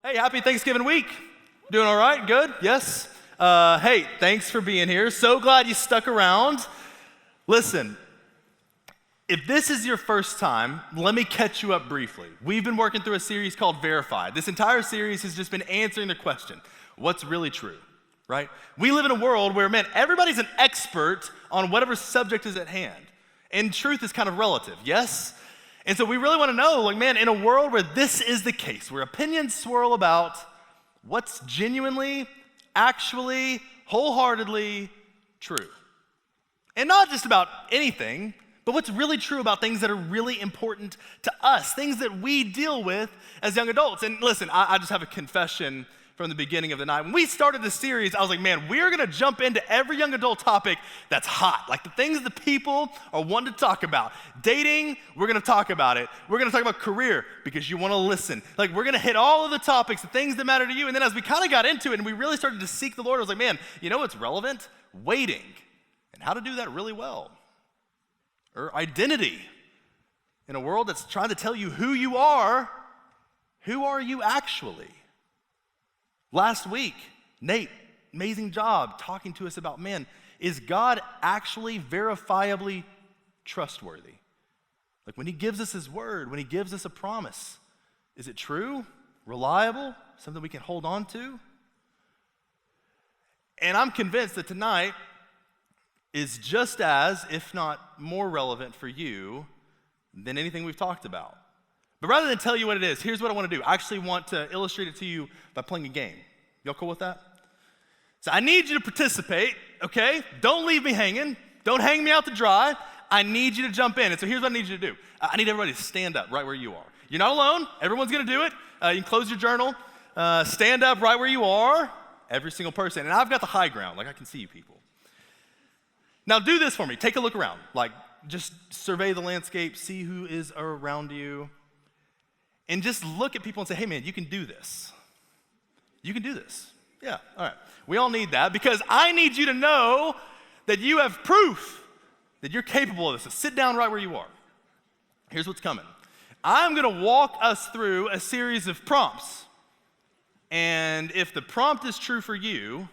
Hey, happy Thanksgiving week. Doing all right? Good? Yes? Hey, thanks for being here. So glad you stuck around. Listen, if this is your first time, let me catch you up briefly. We've been working through a series called Verified. This entire series has just been answering the question, what's really true, right? We live in a world where, man, everybody's an expert on whatever subject is at hand. And truth is kind of relative, yes? And so we really want to know, man, in a world where this is the case, where opinions swirl about what's genuinely, actually, wholeheartedly true. And not just about anything, but what's really true about things that are really important to us, things that we deal with as young adults. And listen, I just have a confession from the beginning of the night. When we started this series, I was like, man, we're going to jump into every young adult topic that's hot, like the things that people are wanting to talk about. Dating, we're going to talk about it. We're going to talk about career because you want to listen. Like, we're going to hit all of the topics, the things that matter to you. And then as we kind of got into it and we really started to seek the Lord, I was like, man, you know what's relevant? Waiting and how to do that really well. Or identity. In a world that's trying to tell you who you are you actually? Last week, Nate, amazing job talking to us about, man, is God actually verifiably trustworthy? Like when he gives us his word, when he gives us a promise, is it true, reliable, something we can hold on to? And I'm convinced that tonight is just as, if not more relevant for you than anything we've talked about. But rather than tell you what it is, here's what I want to do. I actually want to illustrate it to you by playing a game. Y'all cool with that? So I need you to participate, okay? Don't leave me hanging. Don't hang me out to dry. I need you to jump in. And so here's what I need you to do. I need everybody to stand up right where you are. You're not alone. Everyone's going to do it. You can close your journal. Stand up right where you are. Every single person. And I've got the high ground. Like I can see you people. Now do this for me. Take a look around. Like just survey the landscape. See who is around you. And just look at people and say, hey man, you can do this. You can do this. Yeah, all right. We all need that because I need you to know that you have proof that you're capable of this. So sit down right where you are. Here's what's coming. I'm going to walk us through a series of prompts. And if the prompt is true for you,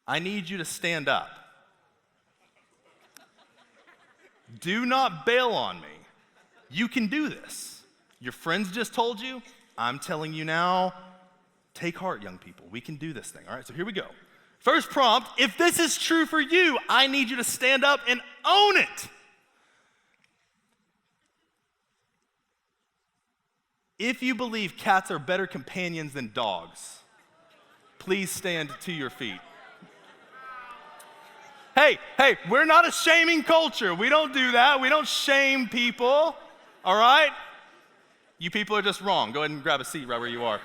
I need you to stand up. Do not bail on me. You can do this. Your friends just told you. I'm telling you now. Take heart, young people. We can do this thing. All right, so here we go. First prompt, if this is true for you, I need you to stand up and own it. If you believe cats are better companions than dogs, please stand to your feet. Hey, we're not a shaming culture. We don't do that. We don't shame people, all right? You people are just wrong. Go ahead and grab a seat right where you are.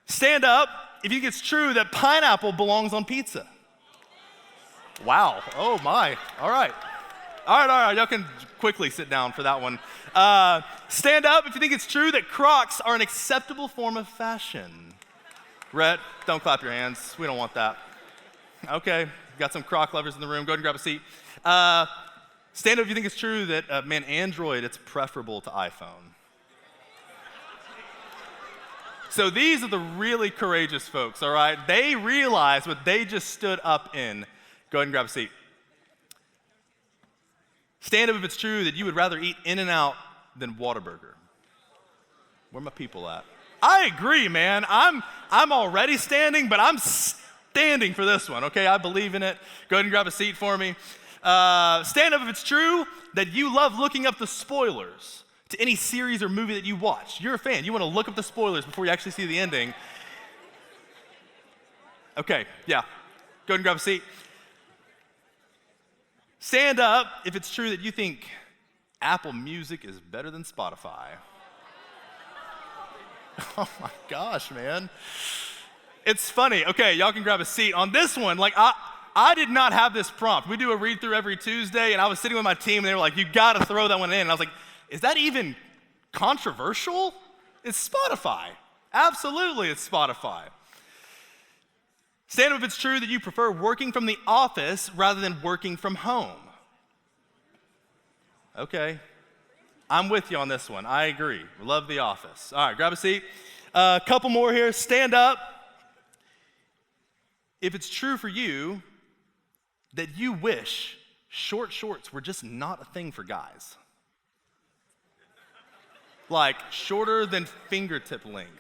Stand up if you think it's true that pineapple belongs on pizza. Wow. Oh, my. All right. Y'all can quickly sit down for that one. Stand up if you think it's true that Crocs are an acceptable form of fashion. Rhett, don't clap your hands. We don't want that. Okay. Got some Croc lovers in the room. Go ahead and grab a seat. Stand up if you think it's true that, Android, it's preferable to iPhone. So these are the really courageous folks, all right? They realize what they just stood up in. Go ahead and grab a seat. Stand up if it's true that you would rather eat In-N-Out than Whataburger. Where are my people at? I agree, man. I'm already standing, but I'm standing for this one, okay? I believe in it. Go ahead and grab a seat for me. Stand up if it's true that you love looking up the spoilers to any series or movie that you watch. You're a fan. You want to look up the spoilers before you actually see the ending. Okay, yeah. Go ahead and grab a seat. Stand up if it's true that you think Apple Music is better than Spotify. Oh my gosh, man. It's funny. Okay, y'all can grab a seat. On this one, like I did not have this prompt. We do a read through every Tuesday, and I was sitting with my team, and they were like, you got to throw that one in. And I was like, is that even controversial? It's Spotify. Absolutely, it's Spotify. Stand up if it's true that you prefer working from the office rather than working from home. Okay. I'm with you on this one. I agree. Love The Office. All right, grab a seat. A couple more here. Stand up. If it's true for you that you wish short shorts were just not a thing for guys, like shorter than fingertip length.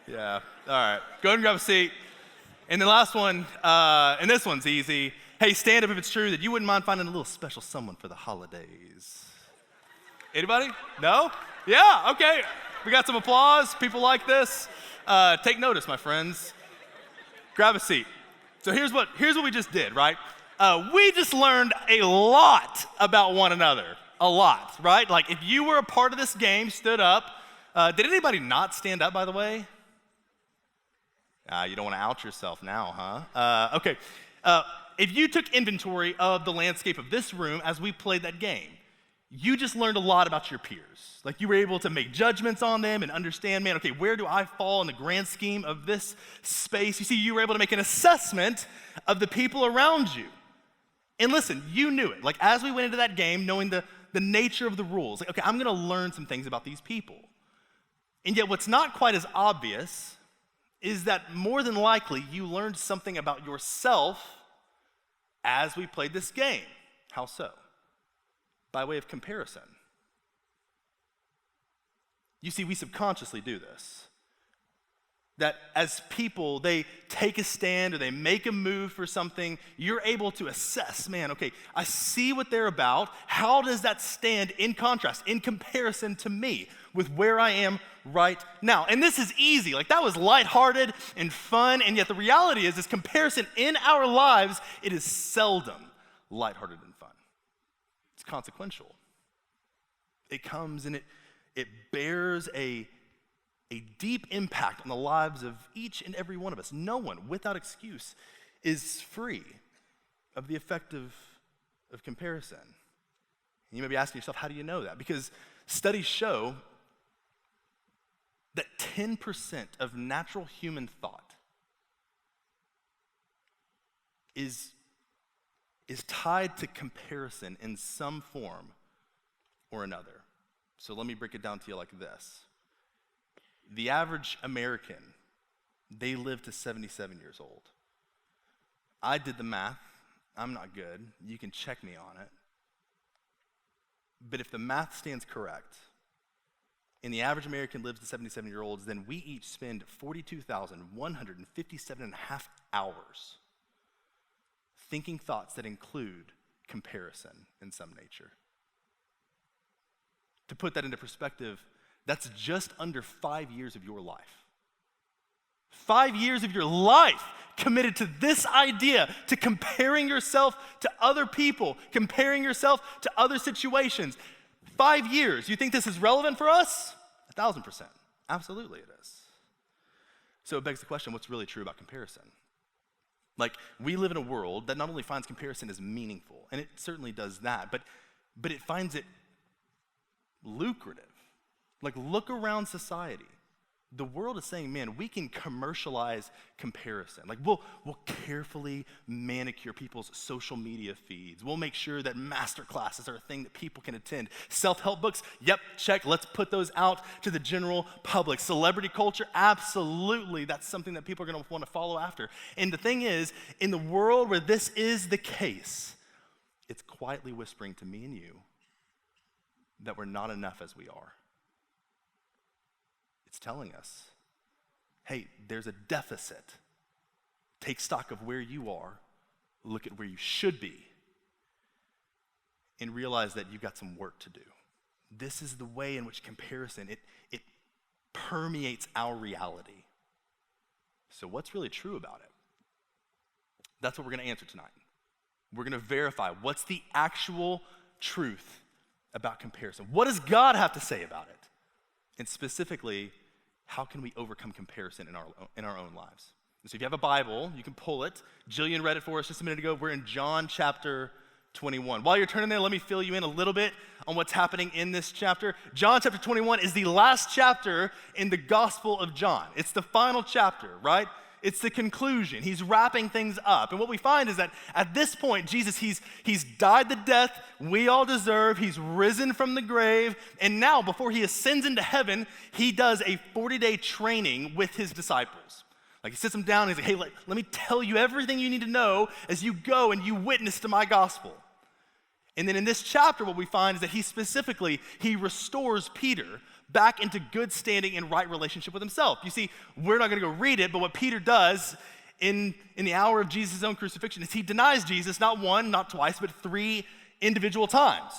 Yeah, all right. Go ahead and grab a seat. And the last one, and this one's easy. Hey, stand up if it's true that you wouldn't mind finding a little special someone for the holidays. Anybody? No? Yeah, okay. We got some applause. People like this. Take notice, my friends. Grab a seat. So here's what we just did, right? We just learned a lot about one another. A lot, right? Like if you were a part of this game, stood up. Did anybody not stand up, by the way? You don't want to out yourself now, huh? Okay. If you took inventory of the landscape of this room as we played that game, you just learned a lot about your peers. Like you were able to make judgments on them and understand, man, okay, where do I fall in the grand scheme of this space? You see, you were able to make an assessment of the people around you. And listen, you knew it. Like as we went into that game, knowing the nature of the rules, like, okay, I'm gonna learn some things about these people. And yet what's not quite as obvious is that more than likely you learned something about yourself as we played this game. How so? By way of comparison. You see, we subconsciously do this. That as people, they take a stand or they make a move for something, you're able to assess, man, okay, I see what they're about. How does that stand in contrast, in comparison to me with where I am right now? And this is easy. Like that was lighthearted and fun, and yet the reality is comparison in our lives, it is seldom lighthearted and fun. It's consequential. It comes and it bears a deep impact on the lives of each and every one of us. No one, without excuse, is free of the effect of comparison. And you may be asking yourself, how do you know that? Because studies show that 10% of natural human thought is tied to comparison in some form or another. So let me break it down to you like this. The average American, they live to 77 years old. I did the math. I'm not good. You can check me on it. But if the math stands correct, and the average American lives to 77-year-olds, then we each spend 42,157 and a half hours thinking thoughts that include comparison in some nature. To put that into perspective, that's just under 5 years of your life. 5 years of your life committed to this idea, to comparing yourself to other people, comparing yourself to other situations. 5 years. You think this is relevant for us? 1,000%. Absolutely it is. So it begs the question, what's really true about comparison? Like, we live in a world that not only finds comparison as meaningful, and it certainly does that, but it finds it lucrative. Like, look around society. The world is saying, man, we can commercialize comparison. Like, we'll carefully manicure people's social media feeds. We'll make sure that master classes are a thing that people can attend. Self-help books, yep, check. Let's put those out to the general public. Celebrity culture, absolutely. That's something that people are going to want to follow after. And the thing is, in the world where this is the case, it's quietly whispering to me and you that we're not enough as we are. It's telling us, hey, there's a deficit. Take stock of where you are, look at where you should be, and realize that you've got some work to do. This is the way in which comparison, it permeates our reality. So what's really true about it? That's what we're going to answer tonight. We're going to verify what's the actual truth about comparison. What does God have to say about it? And specifically, how can we overcome comparison in our own lives? And so if you have a Bible, you can pull it. Jillian read it for us just a minute ago. We're in John chapter 21. While you're turning there, let me fill you in a little bit on what's happening in this chapter. John chapter 21 is the last chapter in the Gospel of John. It's the final chapter, right? It's the conclusion. He's wrapping things up. And what we find is that at this point, Jesus, he's died the death we all deserve. He's risen from the grave. And now, before he ascends into heaven, he does a 40-day training with his disciples. Like he sits them down and he's like, hey, let me tell you everything you need to know as you go and you witness to my gospel. And then in this chapter, what we find is that he restores Peter back into good standing and right relationship with himself. You see, we're not going to go read it, but what Peter does in the hour of Jesus' own crucifixion is he denies Jesus not one, not twice, but 3 individual times.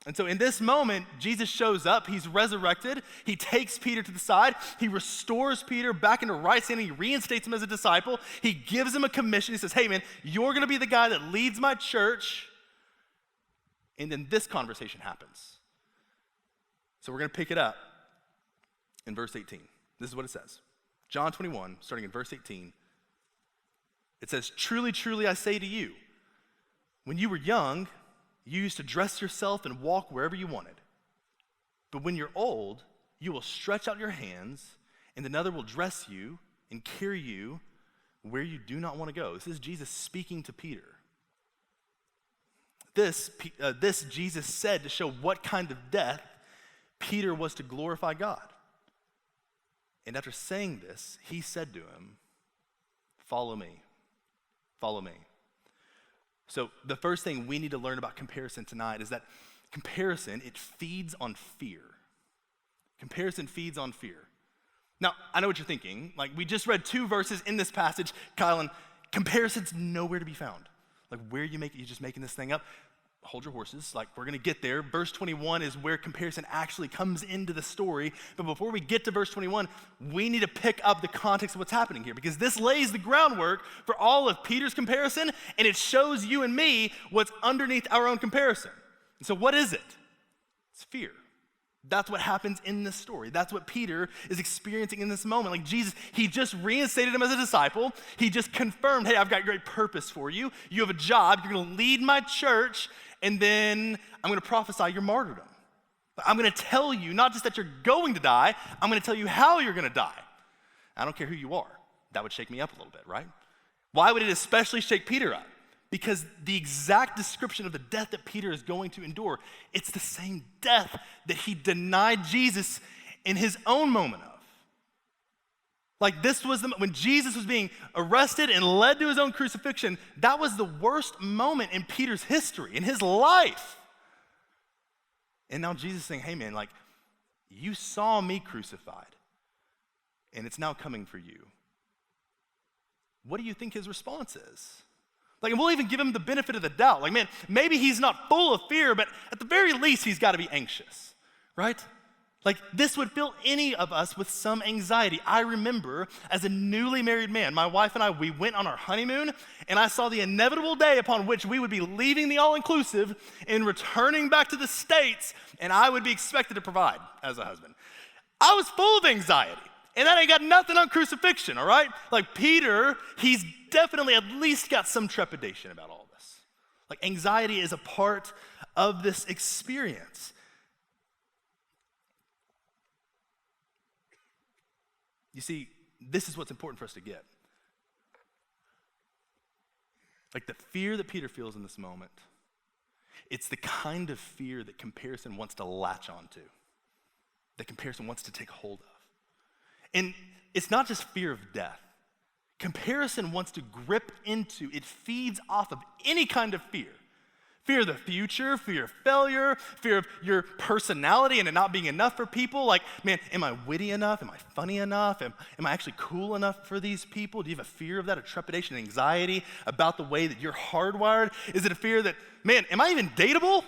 And so in this moment, Jesus shows up, he's resurrected, he takes Peter to the side, he restores Peter back into right standing, he reinstates him as a disciple, he gives him a commission, he says, hey man, you're going to be the guy that leads my church. And then this conversation happens. So we're going to pick it up in verse 18. This is what it says. John 21, starting in verse 18. It says, truly, truly, I say to you, when you were young, you used to dress yourself and walk wherever you wanted. But when you're old, you will stretch out your hands, and another will dress you and carry you where you do not want to go. This is Jesus speaking to Peter. This Jesus said to show what kind of death Peter was to glorify God. And after saying this, he said to him, follow me, follow me. So the first thing we need to learn about comparison tonight is that comparison, it feeds on fear. Comparison feeds on fear. Now, I know what you're thinking. Like, we just read 2 verses in this passage, Kylan, comparison's nowhere to be found. Like, where you just making this thing up? Hold your horses, like we're gonna get there. Verse 21 is where comparison actually comes into the story. But before we get to verse 21, we need to pick up the context of what's happening here, because this lays the groundwork for all of Peter's comparison, and it shows you and me what's underneath our own comparison. And so what is it? It's fear. That's what happens in this story. That's what Peter is experiencing in this moment. Like Jesus, he just reinstated him as a disciple. He just confirmed, hey, I've got great purpose for you. You have a job. You're going to lead my church, and then I'm going to prophesy your martyrdom. I'm going to tell you not just that you're going to die, I'm going to tell you how you're going to die. I don't care who you are. That would shake me up a little bit, right? Why would it especially shake Peter up? Because the exact description of the death that Peter is going to endure, it's the same death that he denied Jesus in his own moment of. Like this was when Jesus was being arrested and led to his own crucifixion, that was the worst moment in Peter's history, in his life. And now Jesus is saying, hey man, like you saw me crucified and it's now coming for you. What do you think his response is? Like, and we'll even give him the benefit of the doubt. Like, man, maybe he's not full of fear, but at the very least, he's got to be anxious, right? Like, this would fill any of us with some anxiety. I remember as a newly married man, my wife and I, we went on our honeymoon, and I saw the inevitable day upon which we would be leaving the all-inclusive and returning back to the States, and I would be expected to provide as a husband. I was full of anxiety. And that ain't got nothing on crucifixion, all right? Like Peter, he's definitely at least got some trepidation about all this. Like anxiety is a part of this experience. You see, this is what's important for us to get. Like the fear that Peter feels in this moment, it's the kind of fear that comparison wants to latch onto, that comparison wants to take hold of. And it's not just fear of death. Comparison wants to grip into, it feeds off of any kind of fear. Fear of the future, fear of failure, fear of your personality and it not being enough for people. Like, man, am I witty enough? Am I funny enough? Am I actually cool enough for these people? Do you have a fear of that, a trepidation, anxiety about the way that you're hardwired? Is it a fear that, man, am I even dateable?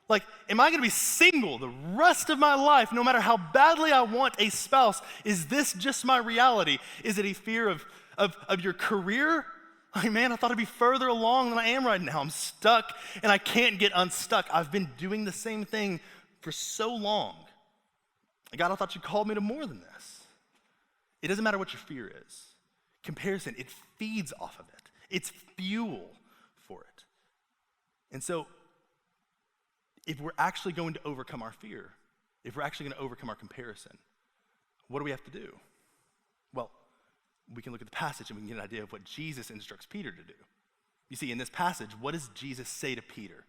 Like, am I gonna be single the rest of my life no matter how badly I want a spouse? Is this just my reality? Is it a fear of your career? Like, man, I thought I'd be further along than I am right now. I'm stuck and I can't get unstuck. I've been doing the same thing for so long. God, I thought you called me to more than this. It doesn't matter what your fear is. Comparison, it feeds off of it. It's fuel for it. And so, if we're actually going to overcome our fear, if we're actually going to overcome our comparison, what do we have to do? Well, we can look at the passage and we can get an idea of what Jesus instructs Peter to do. You see, in this passage, what does Jesus say to Peter?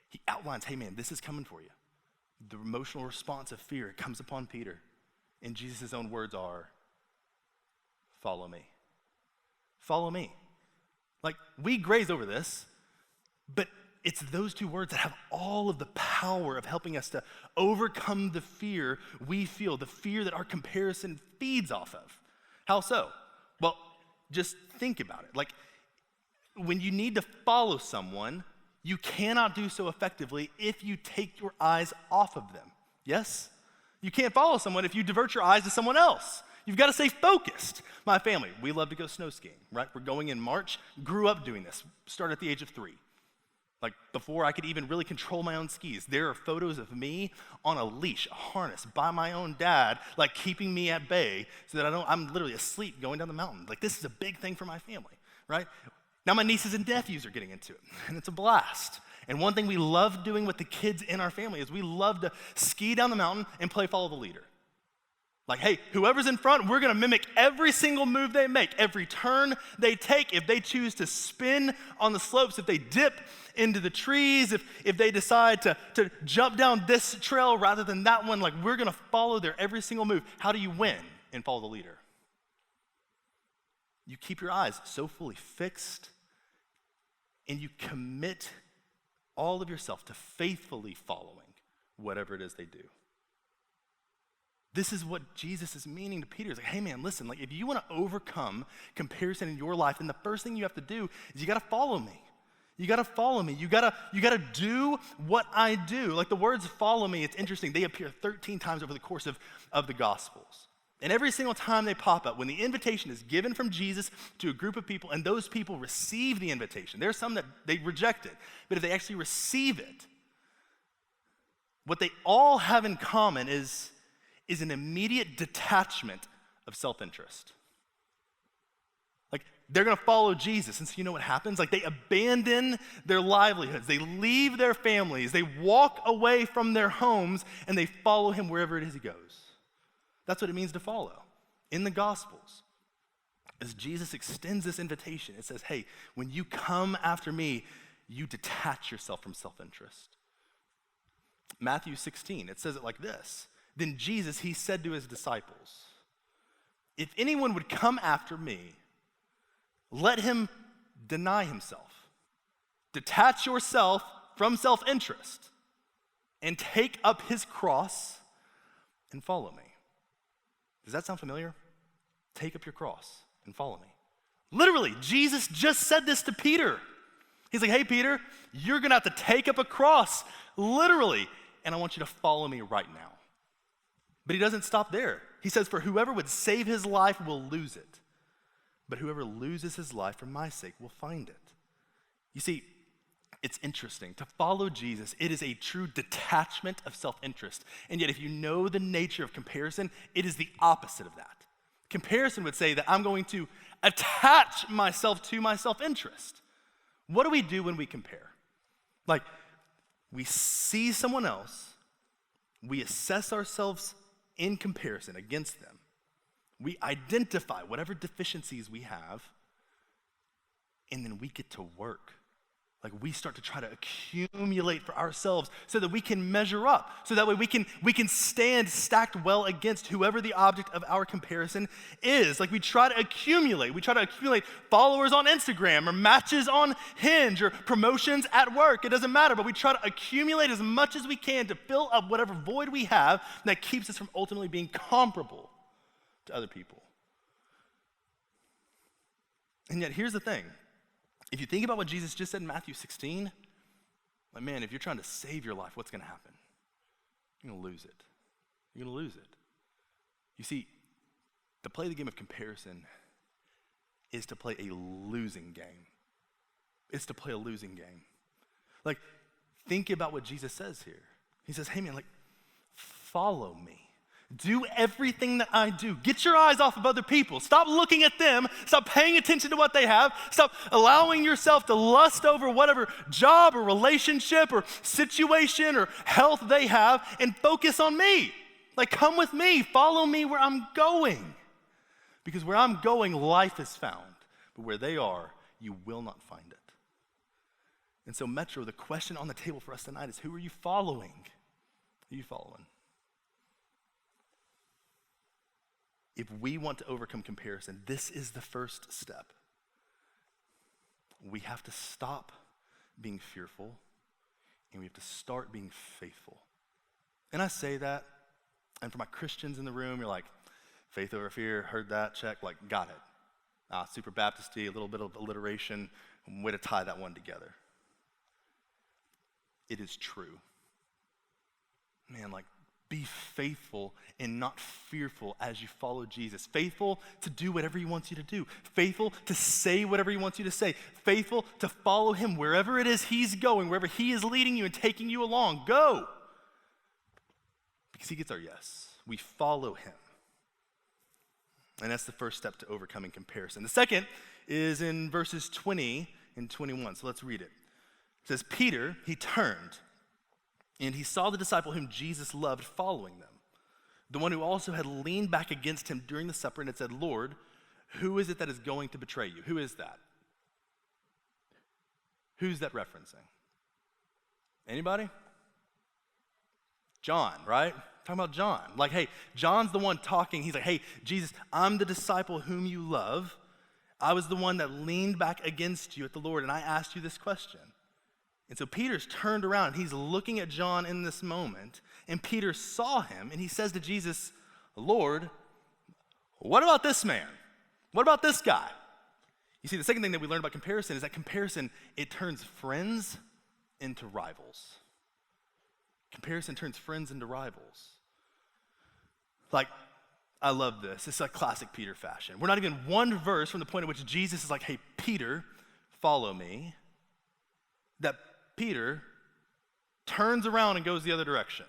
He outlines, hey man, this is coming for you. The emotional response of fear comes upon Peter. And Jesus' own words are, follow me. Follow me. Like, we graze over this, but it's those two words that have all of the power of helping us to overcome the fear we feel, the fear that our comparison feeds off of. How so? Well, just think about it. Like, when you need to follow someone, you cannot do so effectively if you take your eyes off of them. Yes? You can't follow someone if you divert your eyes to someone else. You've got to stay focused. My family, we love to go snow skiing, right? We're going in March. Grew up doing this. Started at the age of 3. Like, before I could even really control my own skis, there are photos of me on a leash, a harness, by my own dad, like keeping me at bay so that I'm literally asleep going down the mountain. Like, this is a big thing for my family, right? Now my nieces and nephews are getting into it, and it's a blast. And one thing we love doing with the kids in our family is we love to ski down the mountain and play follow the leader. Like, hey, whoever's in front, we're gonna mimic every single move they make, every turn they take. If they choose to spin on the slopes, if they dip into the trees, if they decide to jump down this trail rather than that one, like, we're gonna follow their every single move. How do you win and follow the leader? You keep your eyes so fully fixed and you commit all of yourself to faithfully following whatever it is they do. This is what Jesus is meaning to Peter. He's like, hey man, listen, like, if you want to overcome comparison in your life, then the first thing you have to do is you got to follow me. You got to follow me. You got to do what I do. Like, the words follow me, it's interesting. They appear 13 times over the course of the Gospels. And every single time they pop up, when the invitation is given from Jesus to a group of people and those people receive the invitation, there's some that they reject it, but if they actually receive it, what they all have in common is an immediate detachment of self-interest. Like, they're gonna follow Jesus, and so you know what happens? Like, they abandon their livelihoods, they leave their families, they walk away from their homes, and they follow him wherever it is he goes. That's what it means to follow. In the Gospels, as Jesus extends this invitation, it says, hey, when you come after me, you detach yourself from self-interest. Matthew 16, it says it like this. Then Jesus, he said to his disciples, if anyone would come after me, let him deny himself. Detach yourself from self-interest and take up his cross and follow me. Does that sound familiar? Take up your cross and follow me. Literally, Jesus just said this to Peter. He's like, hey, Peter, you're gonna have to take up a cross, literally, and I want you to follow me right now. But he doesn't stop there. He says, for whoever would save his life will lose it. But whoever loses his life for my sake will find it. You see, it's interesting. To follow Jesus, it is a true detachment of self-interest. And yet, if you know the nature of comparison, it is the opposite of that. Comparison would say that I'm going to attach myself to my self-interest. What do we do when we compare? Like, we see someone else, we assess ourselves in comparison against them. We identify whatever deficiencies we have, and then we get to work. Like, we start to try to accumulate for ourselves so that we can measure up, so that way we can stand stacked well against whoever the object of our comparison is. Like, we try to accumulate followers on Instagram or matches on Hinge or promotions at work. It doesn't matter, but we try to accumulate as much as we can to fill up whatever void we have that keeps us from ultimately being comparable to other people. And yet, here's the thing. If you think about what Jesus just said in Matthew 16, like, man, if you're trying to save your life, what's going to happen? You're going to lose it. You're going to lose it. You see, to play the game of comparison is to play a losing game. It's to play a losing game. Like, think about what Jesus says here. He says, hey, man, like, follow me. Do everything that I do. Get your eyes off of other people. Stop looking at them. Stop paying attention to what they have. Stop allowing yourself to lust over whatever job or relationship or situation or health they have, and focus on me. Like, come with me. Follow me where I'm going. Because where I'm going, life is found. But where they are, you will not find it. And so, Metro, the question on the table for us tonight is, who are you following? Who are you following? If we want to overcome comparison, this is the first step. We have to stop being fearful, and we have to start being faithful. And I say that, and for my Christians in the room, you're like, faith over fear, heard that, check, like, got it. Super Baptist-y, a little bit of alliteration, way to tie that one together. It is true. Man, like, be faithful and not fearful as you follow Jesus. Faithful to do whatever he wants you to do. Faithful to say whatever he wants you to say. Faithful to follow him wherever it is he's going, wherever he is leading you and taking you along. Go! Because he gets our yes. We follow him. And that's the first step to overcoming comparison. The second is in verses 20 and 21. So let's read it. It says, Peter, he turned, and he saw the disciple whom Jesus loved following them, the one who also had leaned back against him during the supper and had said, Lord, who is it that is going to betray you? Who is that? Who's that referencing? Anybody? John, right? Talking about John. Like, hey, John's the one talking. He's like, hey, Jesus, I'm the disciple whom you love. I was the one that leaned back against you at the Lord, and I asked you this question. And so Peter's turned around, and he's looking at John in this moment, and Peter saw him, and he says to Jesus, Lord, what about this man? What about this guy? You see, the second thing that we learned about comparison is that comparison, it turns friends into rivals. Comparison turns friends into rivals. Like, I love this. It's like classic Peter fashion. We're not even one verse from the point at which Jesus is like, hey, Peter, follow me, that Peter turns around and goes the other direction.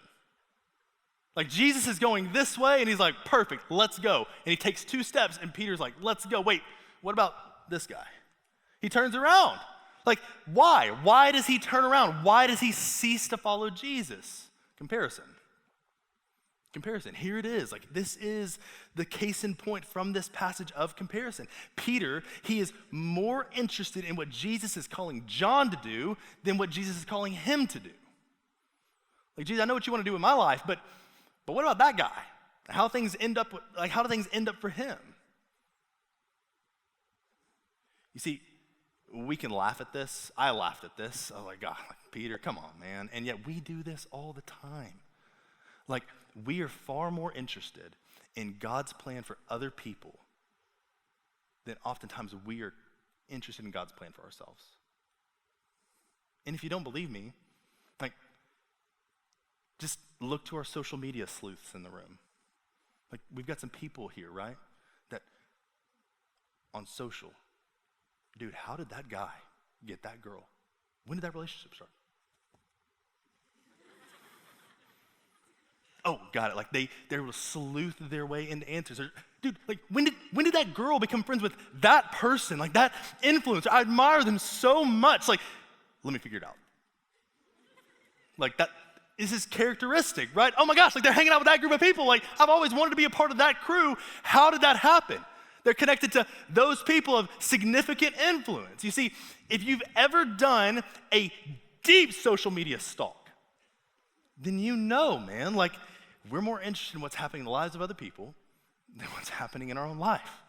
Like, Jesus is going this way, and he's like, perfect, let's go. And he takes 2 steps, and Peter's like, let's go. Wait, what about this guy? He turns around. Like, why? Why does he turn around? Why does he cease to follow Jesus? Comparison. Comparison. Here it is. Like, this is the case in point from this passage of comparison. Peter, he is more interested in what Jesus is calling John to do than what Jesus is calling him to do. Like, Jesus, I know what you want to do with my life, but what about that guy? How do things end up for him? You see, we can laugh at this. I laughed at this. I was like, God, Peter, come on, man. And yet we do this all the time. Like, we are far more interested in God's plan for other people than oftentimes we are interested in God's plan for ourselves. And if you don't believe me, like, just look to our social media sleuths in the room. Like, we've got some people here, right, that on social, dude, how did that guy get that girl? When did that relationship start? Oh, got it. Like, they will sleuth their way into answers. Or, dude, like, when did that girl become friends with that person? Like, that influencer. I admire them so much. Like, let me figure it out. Like, that is his characteristic, right? Oh my gosh, like, they're hanging out with that group of people. Like, I've always wanted to be a part of that crew. How did that happen? They're connected to those people of significant influence. You see, if you've ever done a deep social media stalk, then you know, man, like, we're more interested in what's happening in the lives of other people than what's happening in our own life.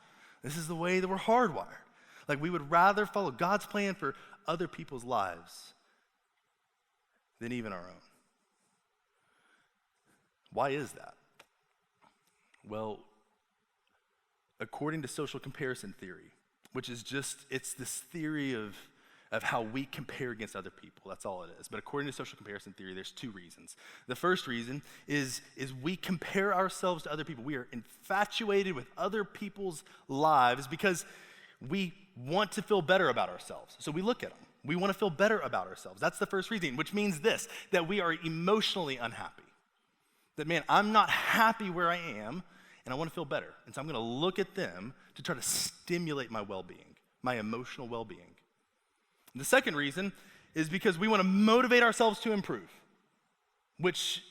This is the way that we're hardwired. Like, we would rather follow God's plan for other people's lives than even our own. Why is that? Well, according to social comparison theory, which is it's this theory of how we compare against other people. That's all it is. But according to social comparison theory, there's 2 reasons. The first reason is we compare ourselves to other people. We are infatuated with other people's lives because we want to feel better about ourselves. So we look at them. We want to feel better about ourselves. That's the first reason, which means this, that we are emotionally unhappy. That, man, I'm not happy where I am, and I want to feel better. And so I'm going to look at them to try to stimulate my well-being, my emotional well-being. And the second reason is because we want to motivate ourselves to improve, which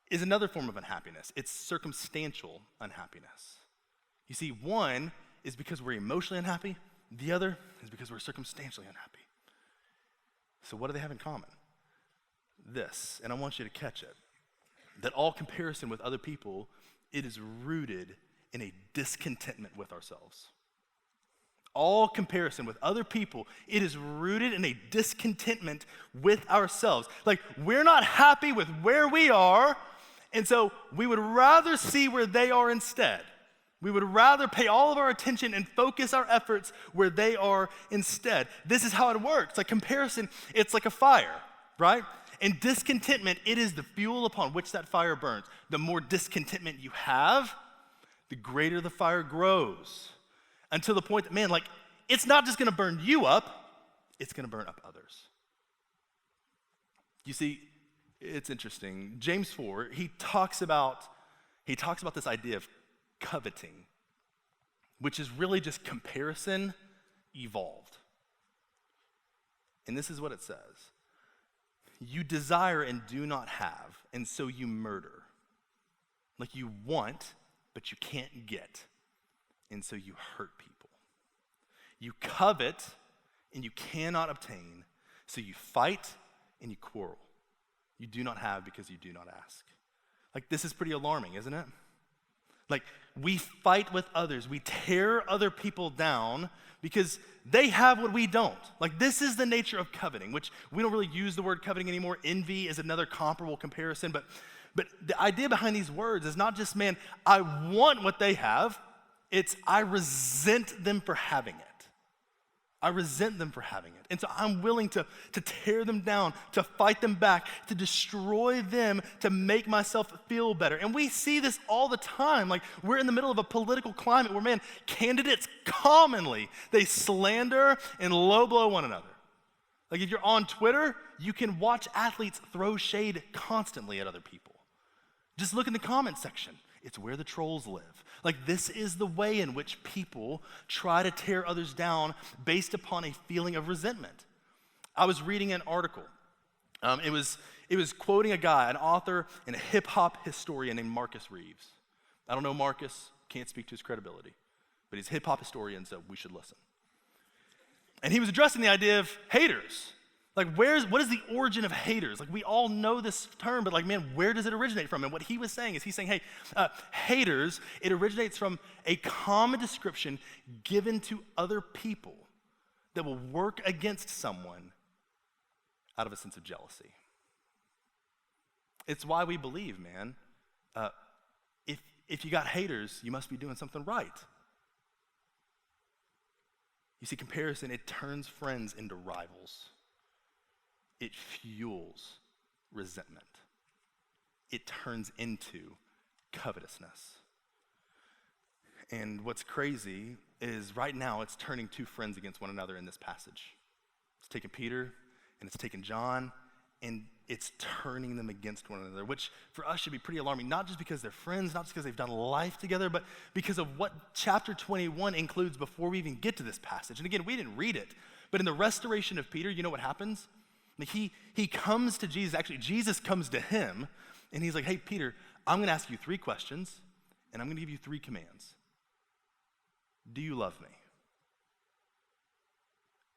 is another form of unhappiness. It's circumstantial unhappiness. You see, one is because we're emotionally unhappy, the other is because we're circumstantially unhappy. So what do they have in common? This, and I want you to catch it, that all comparison with other people, it is rooted in a discontentment with ourselves. All comparison with other people, it is rooted in a discontentment with ourselves. Like, we're not happy with where we are, and so we would rather see where they are instead. We would rather pay all of our attention and focus our efforts where they are instead. This is how it works. Like comparison, it's like a fire, right? And discontentment, it is the fuel upon which that fire burns. The more discontentment you have, the greater the fire grows. Until the point that, man, like, it's not just gonna burn you up, it's gonna burn up others. You see, it's interesting. James 4, he talks about this idea of coveting, which is really just comparison evolved. And this is what it says. You desire and do not have, and so you murder. Like you want, but you can't get, and so you hurt people. You covet, and you cannot obtain, so you fight and you quarrel. You do not have because you do not ask. Like, this is pretty alarming, isn't it? Like, we fight with others. We tear other people down because they have what we don't. Like, this is the nature of coveting, which we don't really use the word coveting anymore. Envy is another comparable comparison. But the idea behind these words is not just, man, I want what they have. It's, I resent them for having it. I resent them for having it. And so I'm willing to tear them down, to fight them back, to destroy them, to make myself feel better. And we see this all the time. Like, we're in the middle of a political climate where, man, candidates commonly, they slander and low blow one another. Like, if you're on Twitter, you can watch athletes throw shade constantly at other people. Just look in the comment section. It's where the trolls live. Like, this is the way in which people try to tear others down based upon a feeling of resentment. I was reading an article. It was quoting a guy, an author and a hip-hop historian named Marcus Reeves. I don't know Marcus, can't speak to his credibility, but he's a hip-hop historian, so we should listen. And he was addressing the idea of haters. Like, what is the origin of haters? Like, we all know this term, but like, man, where does it originate from? And what he was saying is, he's saying, hey, haters, it originates from a common description given to other people that will work against someone out of a sense of jealousy. It's why we believe, man, if you got haters, you must be doing something right. You see, comparison, it turns friends into rivals. It fuels resentment. It turns into covetousness. And what's crazy is right now it's turning two friends against one another in this passage. It's taking Peter and it's taking John, and it's turning them against one another, which for us should be pretty alarming, not just because they're friends, not just because they've done life together, but because of what chapter 21 includes before we even get to this passage. And again, we didn't read it, but in the restoration of Peter, you know what happens? Like he comes to Jesus. Actually, Jesus comes to him, and he's like, hey, Peter, I'm going to ask you 3 questions, and I'm going to give you 3 commands. Do you love me?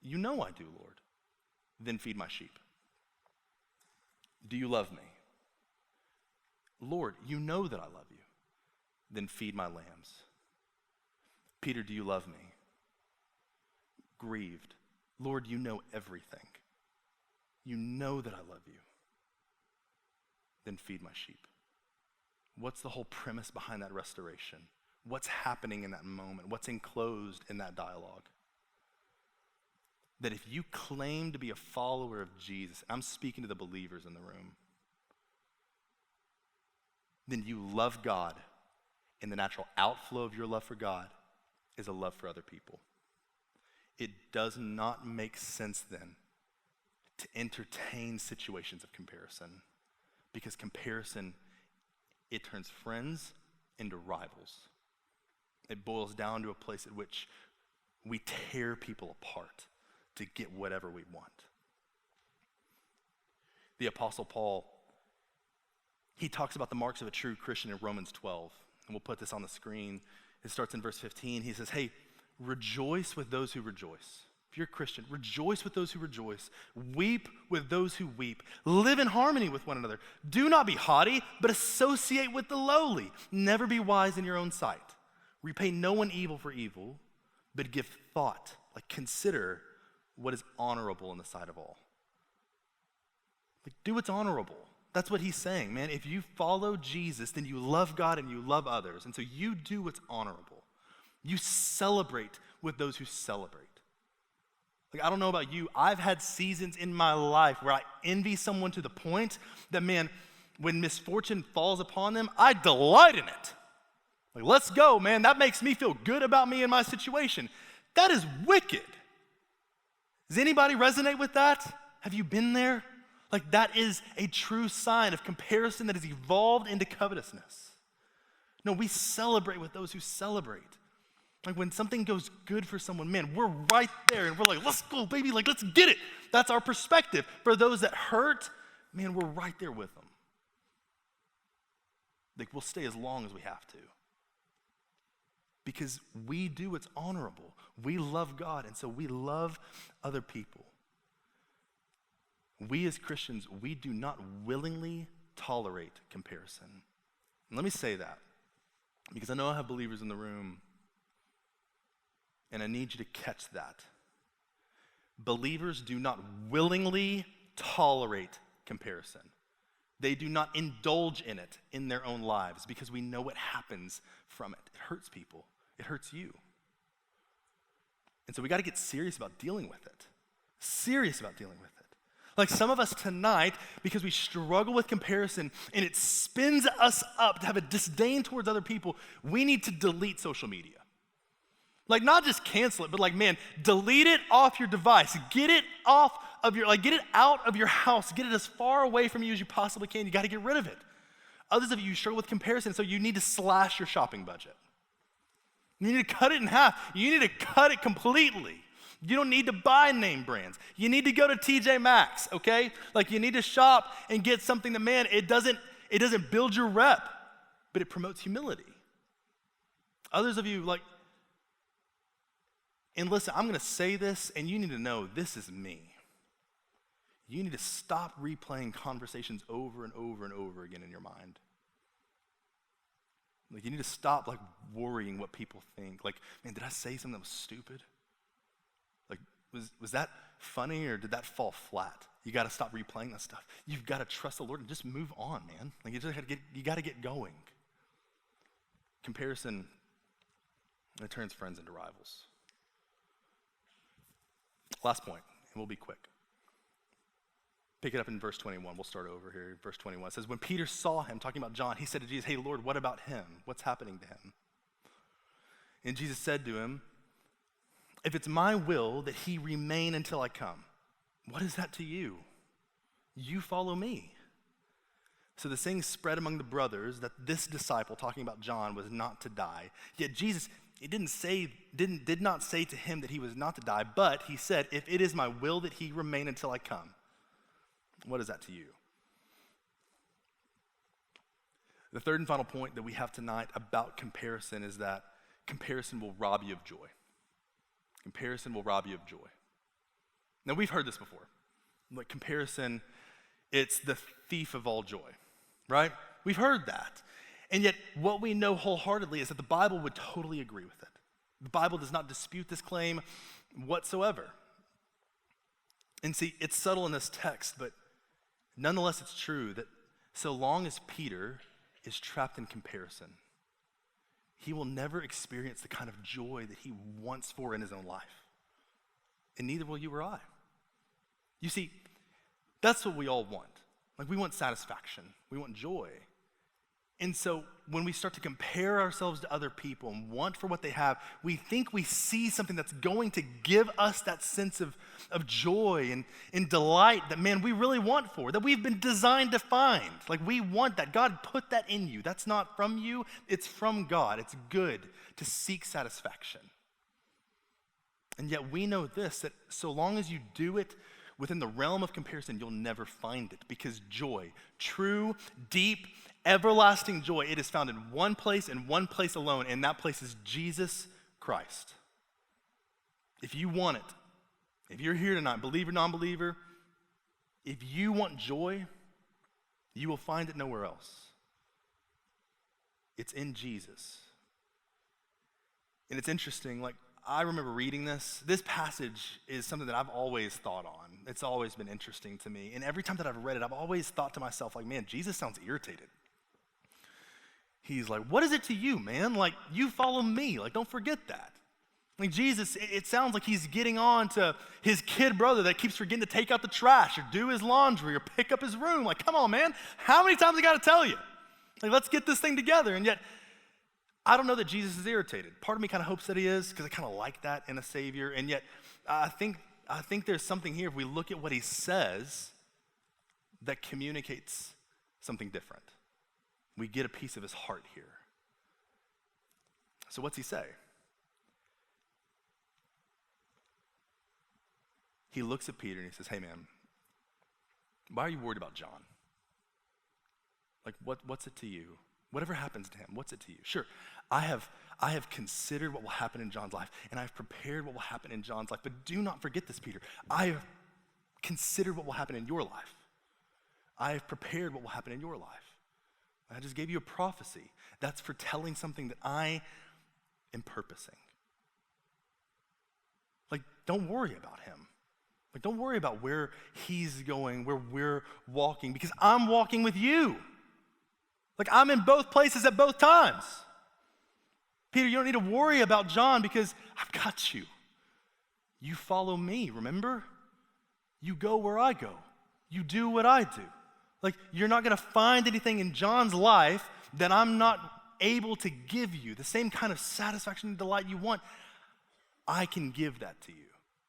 You know I do, Lord. Then feed my sheep. Do you love me? Lord, you know that I love you. Then feed my lambs. Peter, do you love me? Grieved. Lord, you know everything. You know that I love you. Then feed my sheep. What's the whole premise behind that restoration? What's happening in that moment? What's enclosed in that dialogue? That if you claim to be a follower of Jesus, I'm speaking to the believers in the room, then you love God, and the natural outflow of your love for God is a love for other people. It does not make sense then to entertain situations of comparison, because comparison, it turns friends into rivals. It boils down to a place at which we tear people apart to get whatever we want. The Apostle Paul, he talks about the marks of a true Christian in Romans 12, and we'll put this on the screen. It starts in verse 15. He says, hey, rejoice with those who rejoice. If you're a Christian, rejoice with those who rejoice. Weep with those who weep. Live in harmony with one another. Do not be haughty, but associate with the lowly. Never be wise in your own sight. Repay no one evil for evil, but give thought, like consider what is honorable in the sight of all. Like, do what's honorable. That's what he's saying, man. If you follow Jesus, then you love God and you love others. And so you do what's honorable. You celebrate with those who celebrate. Like, I don't know about you, I've had seasons in my life where I envy someone to the point that, man, when misfortune falls upon them, I delight in it. Like, let's go, man. That makes me feel good about me and my situation. That is wicked. Does anybody resonate with that? Have you been there? Like, that is a true sign of comparison that has evolved into covetousness. No, we celebrate with those who celebrate. Like, when something goes good for someone, man, we're right there and we're like, let's go, baby, like, let's get it. That's our perspective. For those that hurt, man, we're right there with them. Like, we'll stay as long as we have to. Because we do what's honorable. We love God, and so we love other people. We as Christians, we do not willingly tolerate comparison. And let me say that, because I know I have believers in the room, and I need you to catch that. Believers do not willingly tolerate comparison. They do not indulge in it in their own lives because we know what happens from it. It hurts people. It hurts you. And so we got to get serious about dealing with it. Serious about dealing with it. Like some of us tonight, because we struggle with comparison and it spins us up to have a disdain towards other people, we need to delete social media. Like, not just cancel it, but like, man, delete it off your device. Get it off of your, get it out of your house. Get it as far away from you as you possibly can. You got to get rid of it. Others of you struggle with comparison, so you need to slash your shopping budget. You need to cut it in half. You need to cut it completely. You don't need to buy name brands. You need to go to TJ Maxx, okay? Like, you need to shop and get something that, man, it doesn't build your rep, but it promotes humility. Others of you, like, and listen, I'm going to say this, and you need to know this is me. You need to stop replaying conversations over and over and over again in your mind. Like, you need to stop, like, worrying what people think. Like, man, did I say something that was stupid? Like, was that funny or did that fall flat? You got to stop replaying that stuff. You've got to trust the Lord and just move on, man. Like, you got to get going. Comparison, it turns friends into rivals. Last point, and we'll be quick. Pick it up in verse 21. We'll start over here. Verse 21 says, when Peter saw him, talking about John, he said to Jesus, hey, Lord, what about him? What's happening to him? And Jesus said to him, if it's my will that he remain until I come, what is that to you? You follow me. So the saying spread among the brothers that this disciple, talking about John, was not to die. Yet Jesus, did not say to him that he was not to die, but he said, if it is my will that he remain until I come, what is that to you? The third and final point that we have tonight about comparison is that comparison will rob you of joy. Comparison will rob you of joy. Now, we've heard this before. Like, comparison, it's the thief of all joy, right? We've heard that. And yet, what we know wholeheartedly is that the Bible would totally agree with it. The Bible does not dispute this claim whatsoever. And see, it's subtle in this text, but nonetheless, it's true that so long as Peter is trapped in comparison, he will never experience the kind of joy that he wants for in his own life. And neither will you or I. You see, that's what we all want. Like, we want satisfaction. We want joy. And so when we start to compare ourselves to other people and want for what they have, we think we see something that's going to give us that sense of joy and delight that, man, we really want for, that we've been designed to find. Like, we want that. God put that in you. That's not from you. It's from God. It's good to seek satisfaction. And yet we know this, that so long as you do it within the realm of comparison, you'll never find it, because joy, true, deep, everlasting joy, it is found in one place and one place alone, and that place is Jesus Christ. If you want it, if you're here tonight, believer, non-believer, if you want joy, you will find it nowhere else. It's in Jesus. And it's interesting, like, I remember reading this. This passage is something that I've always thought on. It's always been interesting to me. And every time that I've read it, I've always thought to myself, like, man, Jesus sounds irritated. He's like, what is it to you, man? Like, you follow me. Like, don't forget that. Like, Jesus, it sounds like he's getting on to his kid brother that keeps forgetting to take out the trash or do his laundry or pick up his room. Like, come on, man. How many times I got to tell you? Like, let's get this thing together. And yet, I don't know that Jesus is irritated. Part of me kind of hopes that he is, because I kind of like that in a Savior. And yet, I think there's something here, if we look at what he says, that communicates something different. We get a piece of his heart here. So what's he say? He looks at Peter and he says, hey man, why are you worried about John? Like, what's it to you? Whatever happens to him, what's it to you? Sure, I have considered what will happen in John's life, and I've prepared what will happen in John's life. But do not forget this, Peter. I have considered what will happen in your life. I have prepared what will happen in your life. I just gave you a prophecy that's foretelling something that I am purposing. Like, don't worry about him. Like, don't worry about where he's going, where we're walking, because I'm walking with you. Like, I'm in both places at both times. Peter, you don't need to worry about John because I've got you. You follow me, remember? You go where I go. You do what I do. Like, you're not going to find anything in John's life that I'm not able to give you. The same kind of satisfaction and delight you want, I can give that to you.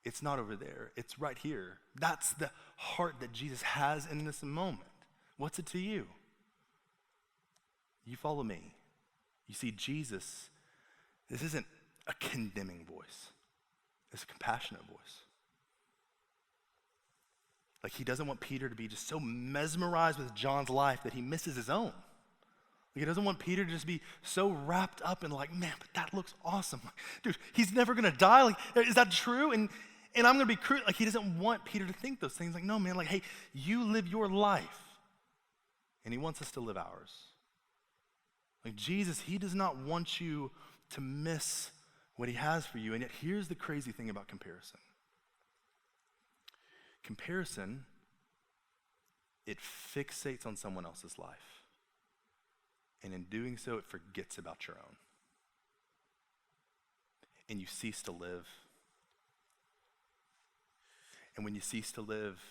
It's not over there. It's right here. That's the heart that Jesus has in this moment. What's it to you? You follow me. You see, Jesus, this isn't a condemning voice. It's a compassionate voice. Like, he doesn't want Peter to be just so mesmerized with John's life that he misses his own. Like, he doesn't want Peter to just be so wrapped up in like, man, but that looks awesome. Like, dude, he's never gonna die. Like, is that true? And I'm gonna be cruel. Like, he doesn't want Peter to think those things. Like, no, man, like, hey, you live your life. And he wants us to live ours. Like, Jesus, he does not want you to miss what he has for you. And yet, here's the crazy thing about comparison. Comparison, it fixates on someone else's life. And in doing so, it forgets about your own. And you cease to live. And when you cease to live,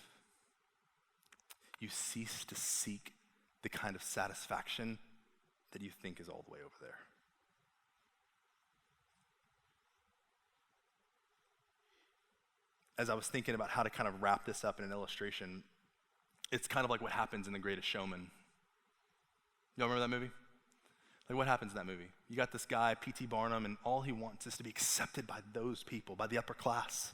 you cease to seek the kind of satisfaction that you think is all the way over there. As I was thinking about how to kind of wrap this up in an illustration, it's kind of like what happens in The Greatest Showman. Y'all remember that movie? Like, what happens in that movie? You got this guy, P.T. Barnum, and all he wants is to be accepted by those people, by the upper class.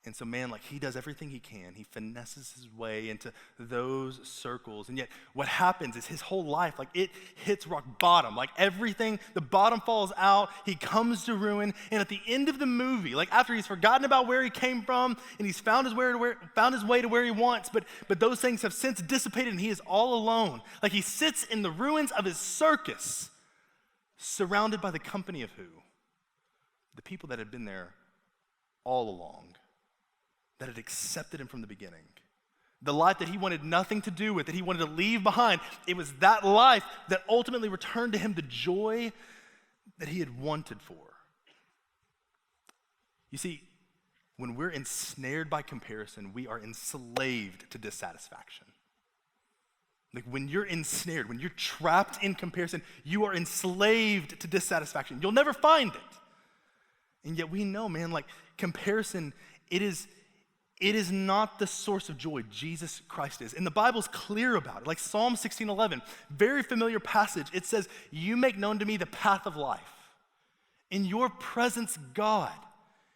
And so, man, like, he does everything he can. He finesses his way into those circles. And yet what happens is his whole life, like, it hits rock bottom. Like, everything, the bottom falls out. He comes to ruin. And at the end of the movie, like, after he's forgotten about where he came from and he's found his way to where he wants, but those things have since dissipated and he is all alone. Like, he sits in the ruins of his circus, surrounded by the company of who? The people that had been there all along, that had accepted him from the beginning. The life that he wanted nothing to do with, that he wanted to leave behind. It was that life that ultimately returned to him the joy that he had wanted for. You see, when we're ensnared by comparison, we are enslaved to dissatisfaction. Like, when you're ensnared, when you're trapped in comparison, you are enslaved to dissatisfaction. You'll never find it. And yet we know, man, like, comparison, it is not the source of joy. Jesus Christ is. And the Bible's clear about it. Like Psalm 16:11, very familiar passage. It says, you make known to me the path of life. In your presence, God,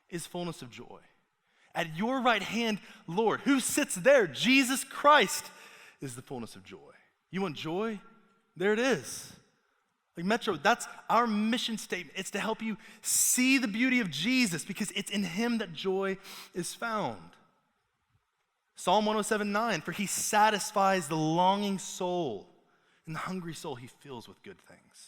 is fullness of joy. At your right hand, Lord, who sits there? Jesus Christ is the fullness of joy. You want joy? There it is. Like Metro, that's our mission statement. It's to help you see the beauty of Jesus because it's in him that joy is found. Psalm 107:9, for he satisfies the longing soul, and the hungry soul he fills with good things.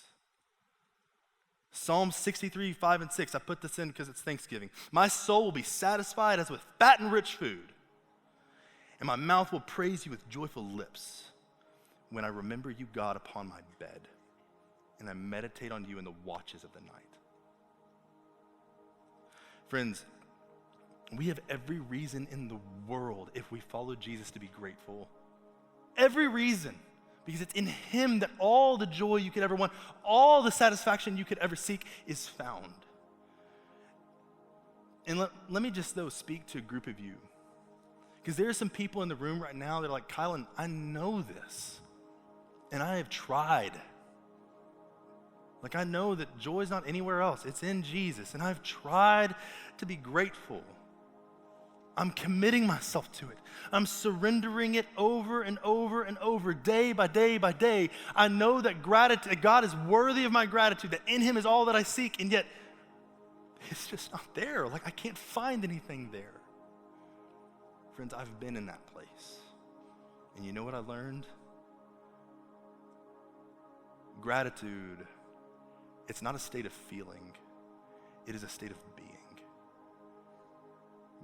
Psalm 63:5-6, I put this in because it's Thanksgiving. My soul will be satisfied as with fat and rich food, and my mouth will praise you with joyful lips when I remember you, God, upon my bed, and I meditate on you in the watches of the night. Friends, we have every reason in the world, if we follow Jesus, to be grateful. Every reason. Because it's in him that all the joy you could ever want, all the satisfaction you could ever seek is found. And let me just, though, speak to a group of you. Because there are some people in the room right now that are like, Kylan, I know this. And I have tried. Like, I know that joy is not anywhere else. It's in Jesus. And I've tried to be grateful. I'm committing myself to it. I'm surrendering it over and over and over, day by day by day. I know that God is worthy of my gratitude, that in him is all that I seek, and yet it's just not there. Like, I can't find anything there. Friends, I've been in that place. And you know what I learned? Gratitude, it's not a state of feeling. It is a state of being.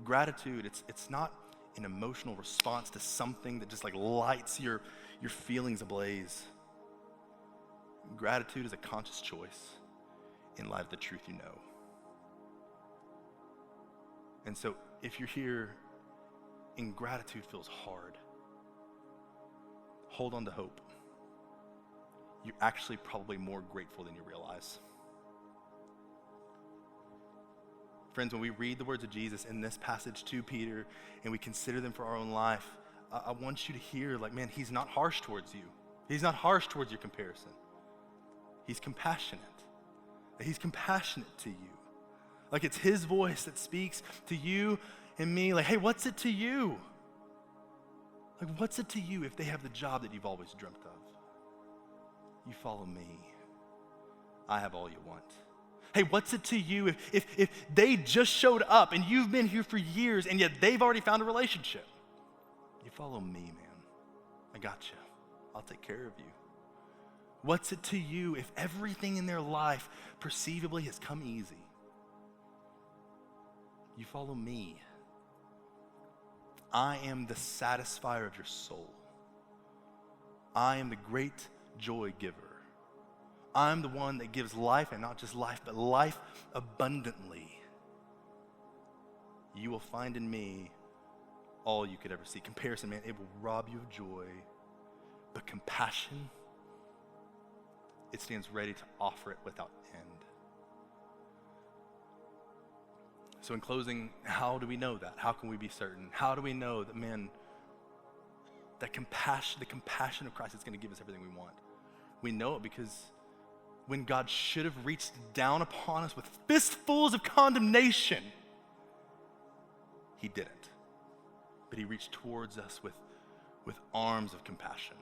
Gratitude, it's not an emotional response to something that just like lights your feelings ablaze. Gratitude is a conscious choice in light of the truth you know. And so if you're here and gratitude feels hard, hold on to hope. You're actually probably more grateful than you realize. Friends, when we read the words of Jesus in this passage to Peter and we consider them for our own life, I want you to hear, like, man, he's not harsh towards you. He's not harsh towards your comparison. He's compassionate. He's compassionate to you. Like, it's his voice that speaks to you and me. Like, hey, what's it to you? Like, what's it to you if they have the job that you've always dreamt of? You follow me. I have all you want. Hey, what's it to you if they just showed up and you've been here for years and yet they've already found a relationship? You follow me, man. I got you. I'll take care of you. What's it to you if everything in their life perceivably has come easy? You follow me. I am the satisfier of your soul. I am the great joy giver. I'm the one that gives life, and not just life, but life abundantly. You will find in me all you could ever see. Comparison, man, it will rob you of joy. But compassion, it stands ready to offer it without end. So in closing, how do we know that? How can we be certain? How do we know that, man, that compassion, the compassion of Christ is going to give us everything we want? We know it because when God should have reached down upon us with fistfuls of condemnation, he didn't. But he reached towards us with arms of compassion.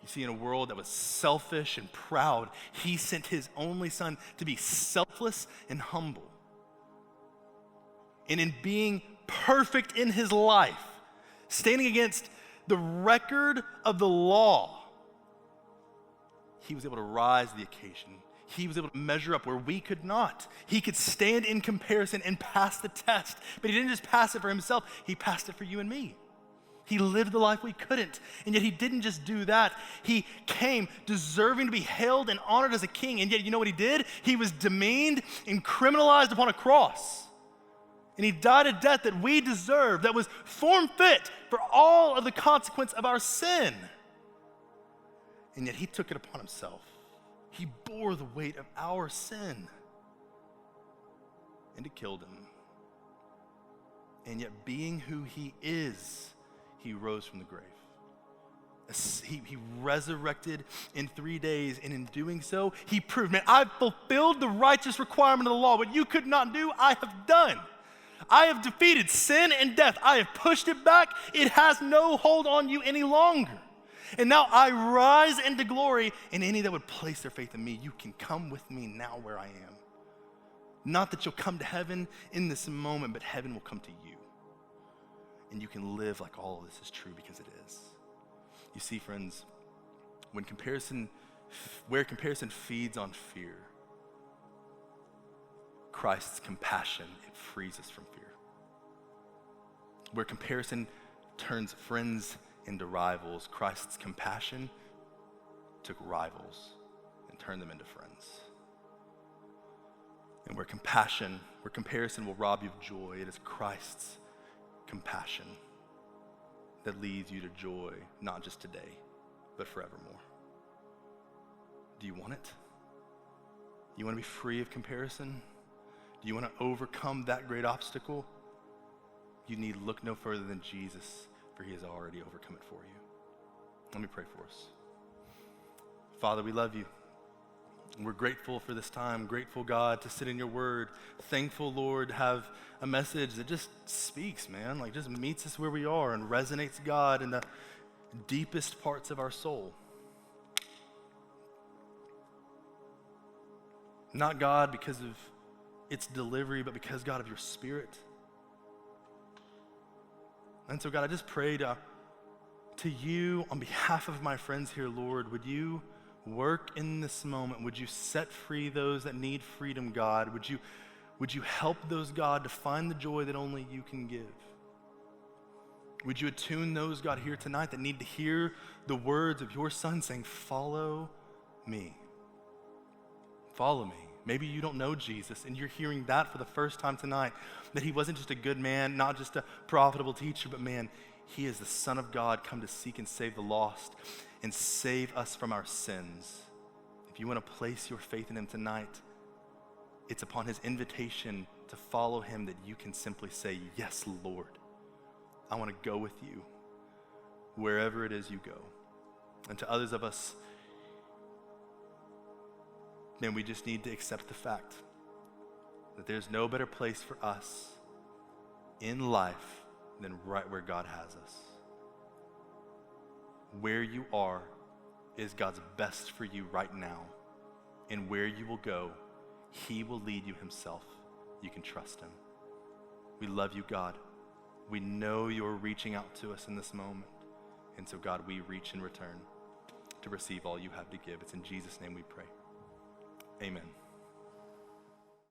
You see, in a world that was selfish and proud, he sent his only son to be selfless and humble. And in being perfect in his life, standing against the record of the law, he was able to rise to the occasion. He was able to measure up where we could not. He could stand in comparison and pass the test. But he didn't just pass it for himself, he passed it for you and me. He lived the life we couldn't. And yet he didn't just do that. He came deserving to be hailed and honored as a king. And yet you know what he did? He was demeaned and criminalized upon a cross. And he died a death that we deserve, that was form fit for all of the consequence of our sin. And yet he took it upon himself. He bore the weight of our sin. And it killed him. And yet being who he is, he rose from the grave. He resurrected in 3 days, and in doing so, he proved, man, I've fulfilled the righteous requirement of the law. What you could not do, I have done. I have defeated sin and death. I have pushed it back. It has no hold on you any longer. And now I rise into glory, and any that would place their faith in me, you can come with me now where I am. Not that you'll come to heaven in this moment, but heaven will come to you. And you can live like all of this is true because it is. You see, friends, where comparison feeds on fear, Christ's compassion, it frees us from fear. Where comparison turns friends into rivals, Christ's compassion took rivals and turned them into friends. And where comparison will rob you of joy, it is Christ's compassion that leads you to joy, not just today, but forevermore. Do you want it? You want to be free of comparison? Do you want to overcome that great obstacle? You need look no further than Jesus, for he has already overcome it for you. Let me pray for us. Father, we love you. We're grateful for this time, grateful, God, to sit in your word. Thankful, Lord, to have a message that just speaks, man, like just meets us where we are and resonates, God, in the deepest parts of our soul. Not, God, because of its delivery, but because, God, of your Spirit. And so, God, I just pray to you on behalf of my friends here, Lord, would you work in this moment? Would you set free those that need freedom, God? Would you help those, God, to find the joy that only you can give? Would you attune those, God, here tonight that need to hear the words of your Son saying, follow me. Follow me. Maybe you don't know Jesus and you're hearing that for the first time tonight, that he wasn't just a good man, not just a profitable teacher, but man, he is the Son of God come to seek and save the lost and save us from our sins. If you want to place your faith in him tonight, it's upon his invitation to follow him that you can simply say, yes, Lord, I want to go with you wherever it is you go. And to others of us, man, we just need to accept the fact that there's no better place for us in life than right where God has us. Where you are is God's best for you right now. And where you will go, he will lead you himself. You can trust him. We love you, God. We know you're reaching out to us in this moment. And so, God, we reach in return to receive all you have to give. It's in Jesus' name we pray. Amen.